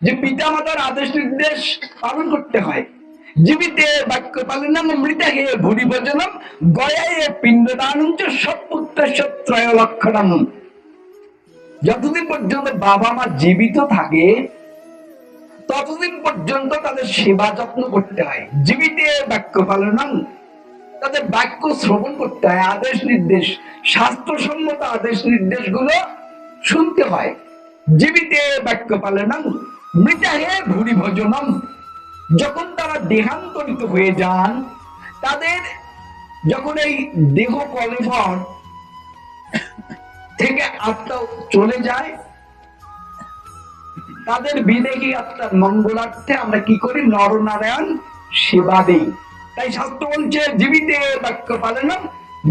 যে পিতা মাতার আদেশ নির্দেশ পালন করতে হয়। জীবিতে বাক্য পালনম মৃতাহে ভূরি ভোজনম গয়ায়ে পিণ্ডদানম চ সৎপুত্রস্য ত্রয় লক্ষণম। যতদিন পর্যন্ত বাবা মা জীবিত থাকে ততদিন পর্যন্ত তাদের সেবা যত্ন করতে হয়। জীবিতে বাক্য পালনম, তাদের বাক্য শ্রবণ করতে হয়, আদেশ নির্দেশ, শাস্ত্রসম্মত আদেশ নির্দেশ গুলো শুনতে হয়। জীবিতে বাক্য পালনম মৃতাহে ভূরি ভোজনম, যখন তারা দেহান্তরিত হয়ে যান, তাদের যখন এই দেহ কলেবর থেকে আত্মা চলে যায়, তাদের বিদেহী আত্মার মঙ্গলার্থে আমরা কি করি? নরনারায়ণ সেবা দেই। তাই শাস্ত্র বলছে জীবিতে বাক্য পালনম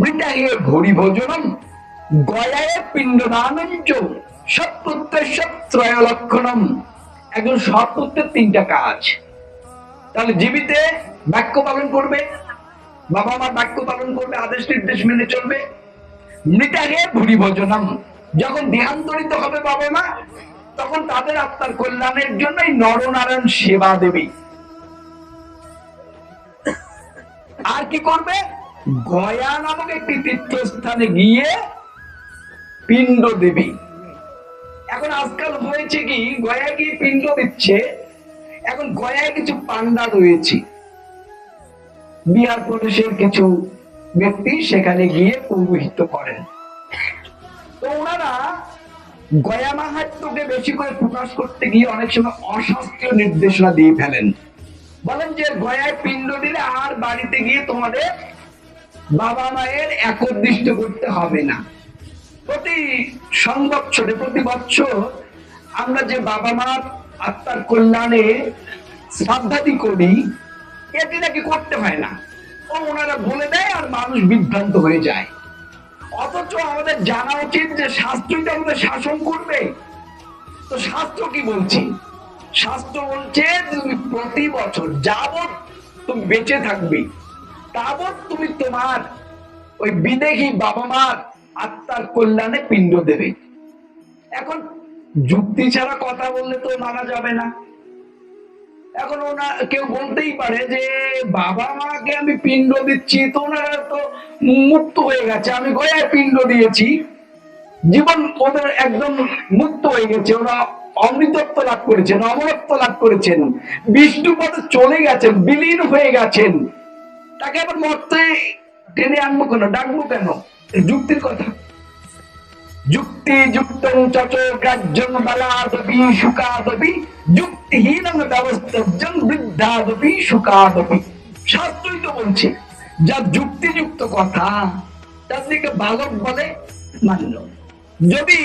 মৃতাহে ভূরি ভোজনম গয়ায়ে পিণ্ডদানম চ সৎপুত্রস্য ত্রয় লক্ষণম। একজন সৎপুত্রের তিনটা কাজ। তাহলে জীবিতে বাক্য পালন করবে, বাবা মার বাক্য পালন করবে, আদেশ নির্দেশ মেনে চলবে। মৃতাহে ভূরি ভোজনম, যখন দেহান্তরিত হবে বাবা মা, তখন তাদের আত্মার কল্যাণের জন্য নরনারায়ণ সেবা দেবে। আর কি করবে? গয়া নামক একটি তীর্থস্থানে গিয়ে পিণ্ড দেবে। এখন আজকাল হয়েছে কি, গয়া গিয়ে পিণ্ড দিচ্ছে, এখন গয়ায় কিছু পান্ডা রয়েছে, বিহার প্রদেশের কিছু ব্যক্তি সেখানে গিয়ে পৌরোহিত্য করেন। তো ওনারা গয়া মাহাত্ম্যকে বেশি করে প্রকাশ করতে গিয়ে অনেক সময় অশাস্ত্রীয় নির্দেশনা দিয়ে ফেলেন। বলেন যে গয়ায় পিণ্ড দিলে আর বাড়িতে গিয়ে তোমাদের বাবা মায়ের একদৃষ্ট করতে হবে না। প্রতি সংবৎসরে, প্রতি বৎসর আমরা যে বাবা মার আত্মার কল্যাণে শ্রাদ্ধাদি করি, এটি নাকি করতে হয় না, ও ওনারা বলে দেয় আর মানুষ বিভ্রান্ত হয়ে যায়। অথচ আমাদের জানা উচিত যে শাস্ত্রই তো আমাদের শাসন করবে। তো শাস্ত্র কি বলছে? শাস্ত্র বলছে তুমি প্রতি বছর যাবৎ তুমি বেঁচে থাকবে তাবৎ তুমি তোমার ওই বিদেহী বাবা মার আত্মার কল্যাণে পিণ্ড দেবে। এখন যুক্তি ছাড়া কথা বললে তো মানা যাবে না। এখন কেউ বলতেই পারে যে বাবা মাকে আমি পিণ্ড দিচ্ছি, তো ওনারা তো মুক্ত হয়ে গেছে, আমি গয়ায় পিণ্ড দিয়েছি, জীবন ওদের একদম মুক্ত হয়ে গেছে, ওরা অমৃতত্ব লাভ করেছেন, অমরত্ব লাভ করেছেন, বিষ্ণু পদে চলে গেছেন, বিলীন হয়ে গেছেন, তাকে আবার মরতে টেনে আনবো কেন, ডাকবো কেন? যুক্তির কথা। যুক্তি যুক্তং চচ গ্রাহ্যং বালাদপি সুখাদপি যুক্তিহীনং ব্যবস্থাজ্যং বৃদ্ধাদপি সুখাদপি। শাস্ত্রই তো বলছে যা যুক্তিযুক্ত কথা তার দিকে বালক বলে মানল, যদি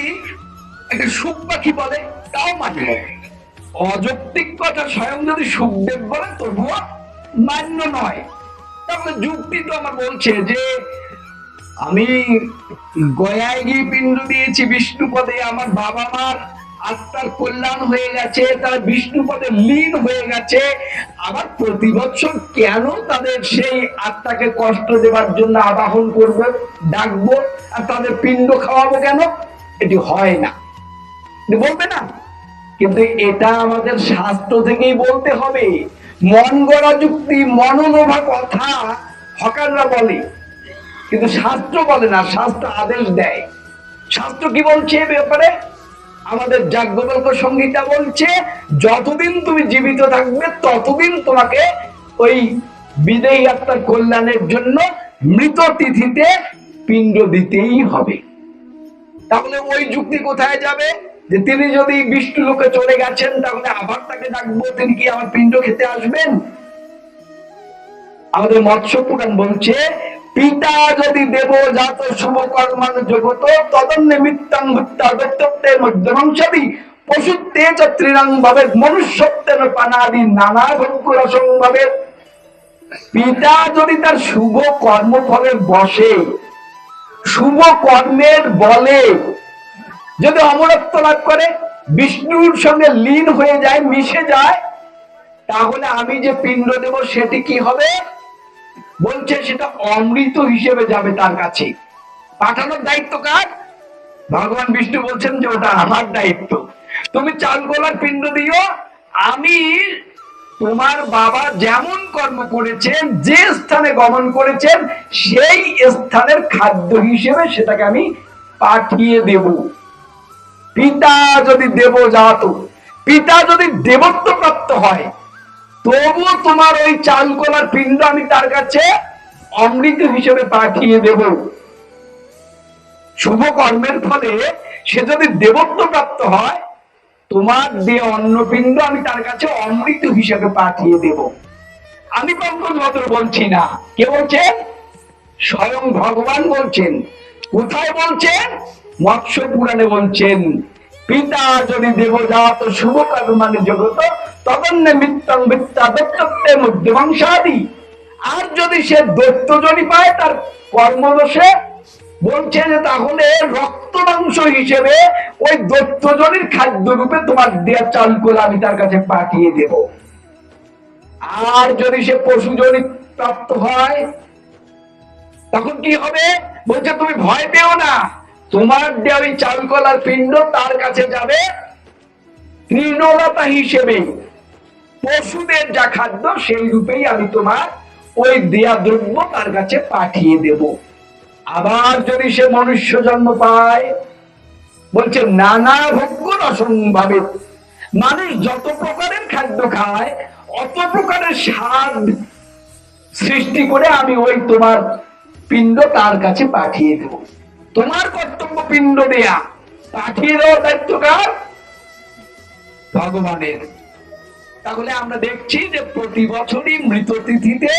একটা সুখ পাখি বলে তাও মানল, অযৌক্তিক কথা স্বয়ং যদি সুখদেব বলে তবুও মান্য নয়। তাহলে যুক্তি তো আমার বলছে যে আমি গয়ায় গিয়ে পিণ্ড দিয়েছি বিষ্ণু পদে, আমার বাবা মার আত্মার কল্যাণ হয়ে গেছে, তারা বিষ্ণু পদে লীন হয়ে গেছে, আবার প্রতি বছর কেন তাদের সেই আত্মাকে কষ্ট দেবার জন্য আবাহন করবো, ডাকবো আর তাদের পিণ্ড খাওয়াবো কেন? এটি হয় না, বলবে না। কিন্তু এটা আমাদের শাস্ত্র থেকেই বলতে হবে। মন গড়া যুক্তি, মনোলোভা কথা হকাররা বলে, কিন্তু শাস্ত্র বলে না, শাস্ত্র আদেশ দেয়। শাস্ত্র কি বলছে এ ব্যাপারে? আমাদের যাজ্ঞবল্ক্য সংহিতা বলছে যতদিন তুমি জীবিত থাকবে ততদিন তোমাকে ওই বিদেহী আত্মার কল্যাণের জন্য মৃত তিথিতে পিণ্ড দিতেই হবে। তাহলে ওই যুক্তি কোথায় যাবে যে তিনি যদি বিষ্ণু লোকে চলে গেছেন তাহলে আবার তাকে ডাকবো, তিনি কি আমার পিণ্ড খেতে আসবেন? আমাদের মৎস্য পুরাণ বলছে পিতা যদি দেব জাত শুভ কর্মান জগত তদন্য মিত্তাং ভুত্তার মধ্যবংশাদি পশুত্তে ত্রিরাং ভাবে মনুষ্যত্বের পানাদি নানা ভঙ্কুর অসংভাবে। পিতা যদি তার শুভ কর্মফলের বসে, শুভ কর্মের বলে যদি অমরত্ব লাভ করে, বিষ্ণুর সঙ্গে লীন হয়ে যায়, মিশে যায়, তাহলে আমি যে পিণ্ড দেব সেটি কি হবে? বলছে সেটা অমৃত হিসেবে যাবে তার কাছে। পাঠানোর দায়িত্ব কার? ভগবান বিষ্ণু বলছেন যে ওটা আমার দায়িত্ব। তুমি চাল গোলার পিণ্ড দিও আমি তোমার বাবা যেমন কর্ম করেছেন, যে স্থানে গমন করেছেন, সেই স্থানের খাদ্য হিসেবে সেটাকে আমি পাঠিয়ে দেব। পিতা যদি দেবজাত, পিতা যদি দেবত্ব প্রাপ্ত হয়, তবু তোমার ওই চাল কলার পিণ্ড আমি তার কাছে অমৃত হিসেবে পাঠিয়ে দেব। শুভ কর্মের ফলে সে যদি দেবত্ব প্রাপ্ত হয়, তোমার দিয়ে অন্নপিণ্ড আমি তার কাছে অমৃত হিসেবে পাঠিয়ে দেব। আমি পঙ্কজ ভদ্র বলছি না, কে বলছেন? স্বয়ং ভগবান বলছেন। কোথায় বলছেন? মৎস্য পুরাণে বলছেন, পিতা যদি দেবজাত শুভ কর্মানি জগত তদন্নে মিত্তং মিথ্যা দত্তত্বে মধ্যবংশাদি। আর যদি সে দৈত্যজনি পায় তার কর্মদোষে, বলছে যে তাহলে রক্ত মাংস হিসেবে ওই দৈত্যজনির খাদ্য রূপে তোমার দেয়া চাল কোলা আমি তার কাছে পাঠিয়ে দেব। আর যদি সে পশুজনি প্রাপ্ত হয়, তখন কি হবে? বলছে তুমি ভয় পেও না, তোমার দেওয়া ওই চাল কলার পিণ্ড তার কাছে যাবে তৃণলতা হিসেবে। পশুদের যা খাদ্য সেই রূপেই আমি তোমার ওই দেয়া দ্রব্য তার কাছে পাঠিয়ে দেব। আবার যদি সে মনুষ্য জন্ম পায়, বলছে নানা ভোগ্য রসম্ভাবে, মানুষ যত প্রকারের খাদ্য খায় অত প্রকারের স্বাদ সৃষ্টি করে আমি ওই তোমার পিণ্ড তার কাছে পাঠিয়ে দেব। তোমার কর্তব্য পিণ্ড দেয়া, পাঠিয়ে দেওয়ার দায়িত্ব কার? ভগবানের। তাহলে আমরা দেখছি যে প্রতি বছরই মৃত তিথিতে